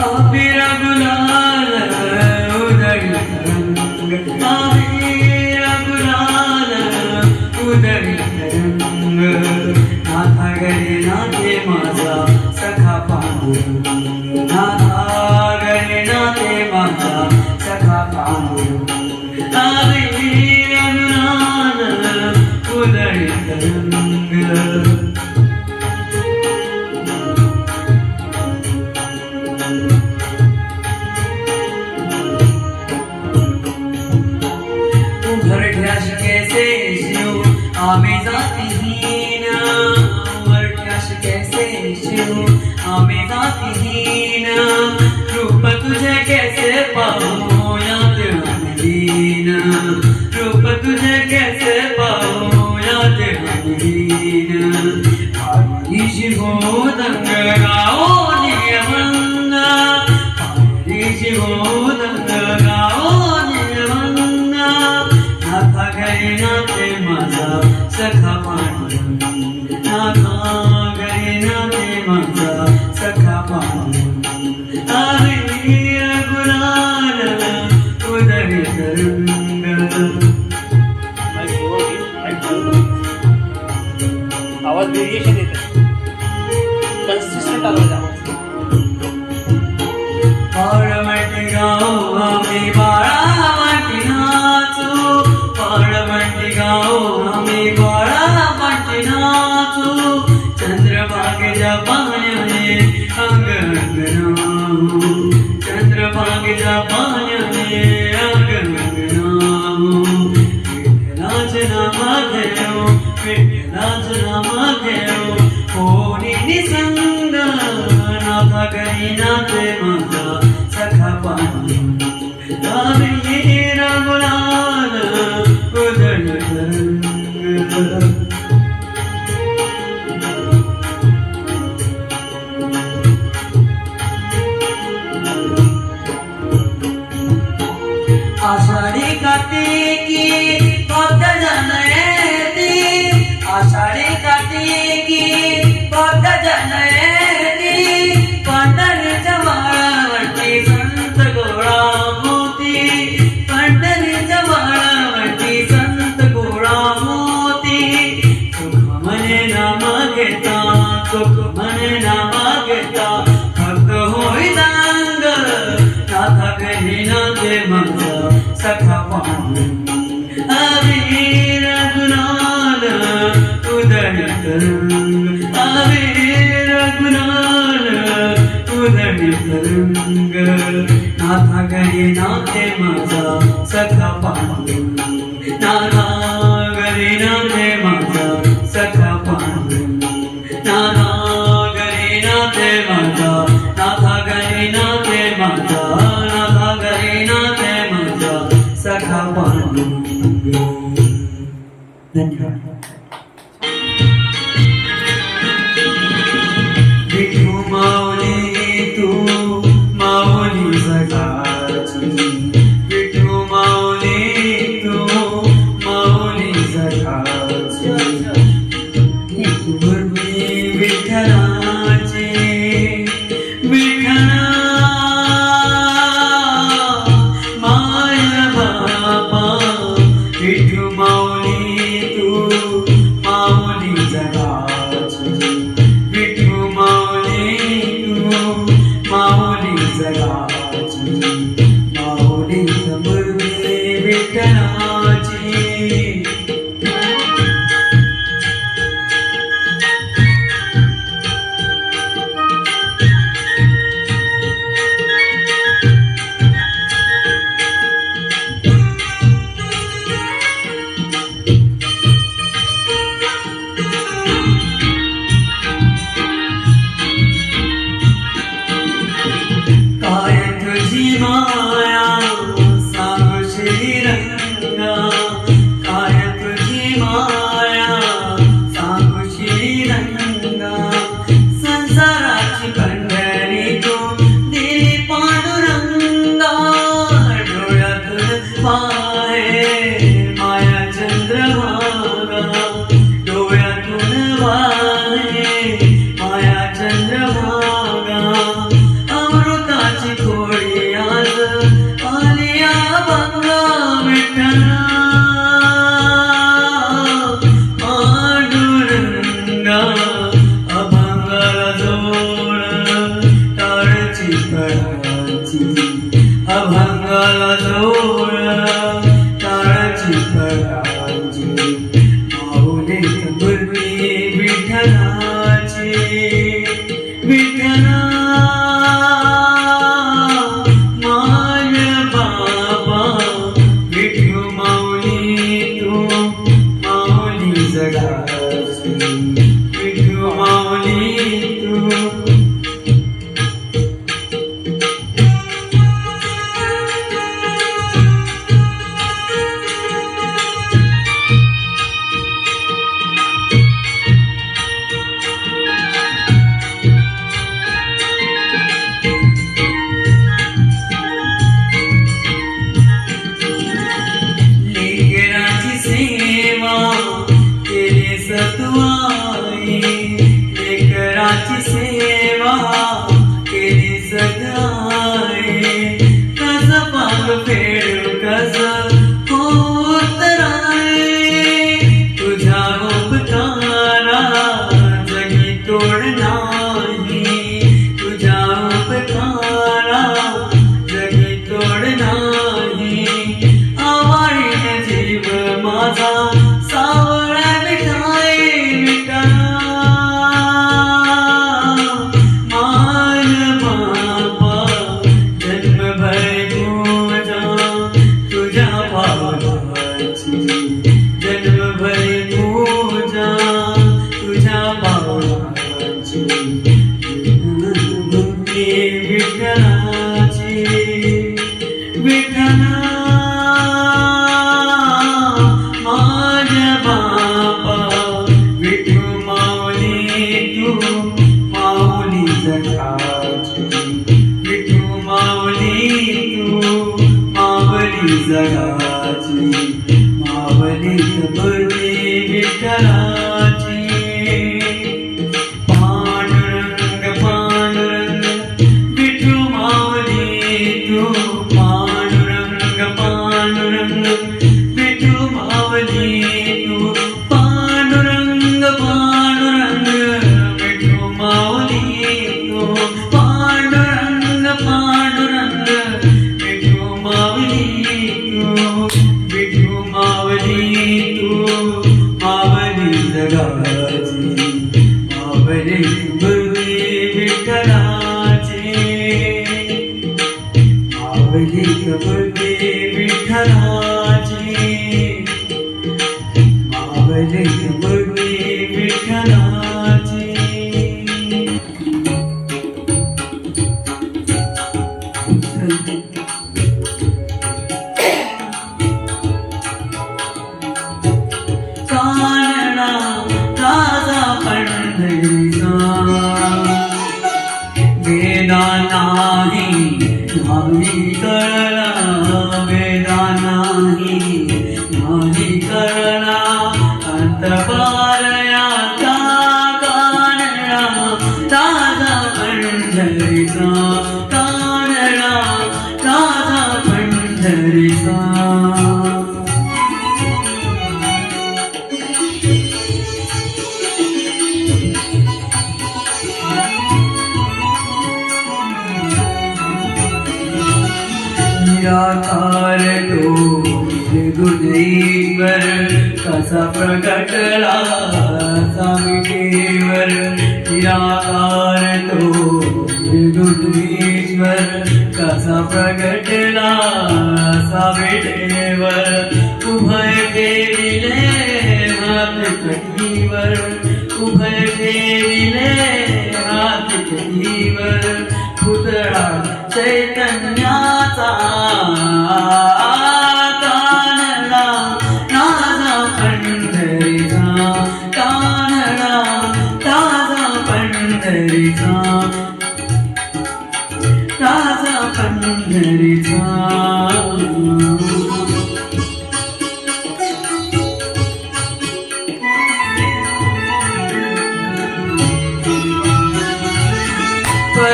अबीर गुलाल उधळी रंग, अबीर गुलाल उधळी रंग, नाथा घरी नाथे माझा सखा पांडुरंग, नाथा घरी नाथे माझा सखा पांडुरंग, अबीर गुलाल उधळी रंग. उघडल्यास कैसे शिव आम्ही जातीहीन, उघडल्यास कैसे शिव आम्ही जातीहीन, रूप तुझे कैसे पाहू याद दीन, रूप तुझे कैसे पाहू याद दीन, हरी शिवोदंग गाओ नियमंग, हरी शिवोदंग गाओ नियमंग, नाथा घरी नाथे माझा सखा पांडुरंग, नाथा घरी नाथे माझा सखा पांडुरंग, अबीर गुलाल उधळी रंग. आवाज व्हेरिएशन येते, कन्सिस्टंट आवाज. पाळवटी गाव आम्ही बाळावटी नाचू, पाळवटी गाव आम्ही बाळावटी नाचू, चंद्रभागेच्या पाण्याने अंग अंग नामू, चंद्रभागेच्या पाण्याने अंग अंग नामू, विठ्ठलाचं नाम घेऊ, विठ्ठलाचं नाम घेऊ, कोणी निसंग, नाथा घरी नाथे माझा सखा पांडुरंग, अबीर गुलाल उधळी रंग. आषाढी कार्तिकी भक्त जन येती, आषाढी कार्तिकी भक्त जन येती, पंढरीच्या माळावरती संत गोळा मोती, पंढरीच्या माळावरती संत गोळा मोती, सुख म्हणे नाम घेता, सुख म्हणे नाम घेता, भक्त होई दांग, नाथा घरी नाथे माझा सखा पांडुरंग, अबीर गुलाल उधळी रंग, अबीर गुलाल उधळी रंग, नाथा घरी नाथे माझा सखा पांडुरंग, नाथा घरी नाथे माझा सखा पांडुरंग, नाथा घरी नाथे माझा, नाथा घरी नाथे माझा, नाथा घरी नाथे माझा सखा पांडुरंग. धन्यवाद. विठू माऊली तू माऊली जगाची, विठू माऊली तू माऊली जगाची, पूर्वी विठ्ठलाची, विठ्ठला माय बापा, विठू माऊली तू माऊली जगाची, विठू माऊली तू माऊली जगाची, माऊली पूर्वी विठ्ठलाची. काय विठ्ठलाची विठ्ठला माझ्या बापा विठू माऊली तू माऊली जगाची विठू माऊली तू माऊली जगाची माऊली कबरी विठ्ठलाची पांडुरंग पांडुरंग विठू माऊली तू पांडुरंग पांडुरंग विठू माऊली तू पांडुरंग पांडुरंग विठू माऊली तू पांडुरंग पांडुरंग विठू माऊली तू विठू माऊली तू माऊली जगाची माऊली गुरुजी विठ्ठलाची माऊली गुरुजी विठ्ठलाची माऊली गुरुजी विठ्ठलाची कानडा राजा पंढरीचा वेदा नाही नाही कळला वेदा नाही नाही कळला अंतपारयाचा कानडा राजा पंढरीचा कानडा राजा पंढरीचा निराकार तो गुरुदेवर कसा प्रकटला स्वामीदेवर निराकार तो गुरुदेवर कसा प्रकटला स्वामीदेवर उभय फेरिले हात कटीवर उभय फेरिले हात कटीवर पुतळा चैतन्याचा कानडा राजा पंढरीचा कानडा राजा पंढरीचा राजा पंढरीचा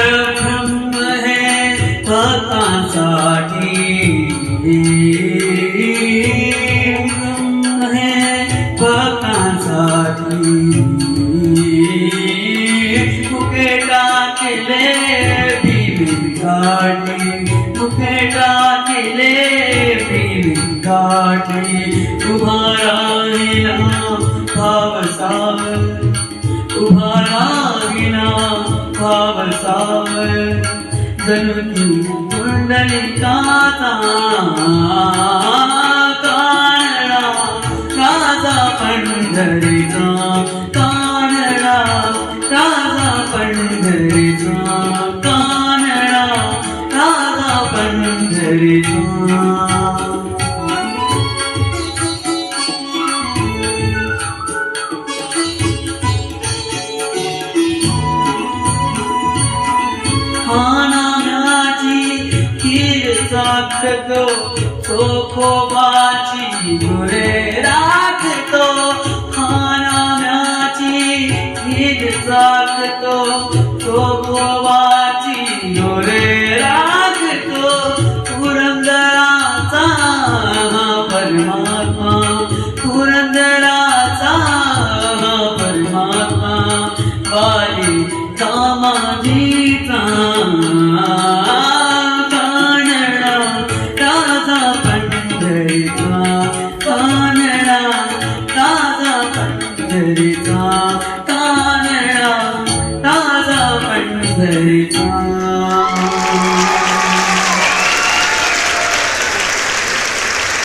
परब्रह्म है भक्तांसाठी ब्रह्म है भक्तांसाठी मुखे टाकले बिनघाटी मुखे टाकले बिनघाटी उभा राहिला भावसावर उभा राहिला भावसावर जणू तू पुंडलिकाचा कानडा राजा पंढरीचा कानडा राजा पंढरीचा कानडा राजा पंढरीचा राखतो चोखोबाची गुरे राखतो खानाची खीर राखतो चोखोबाची गुरे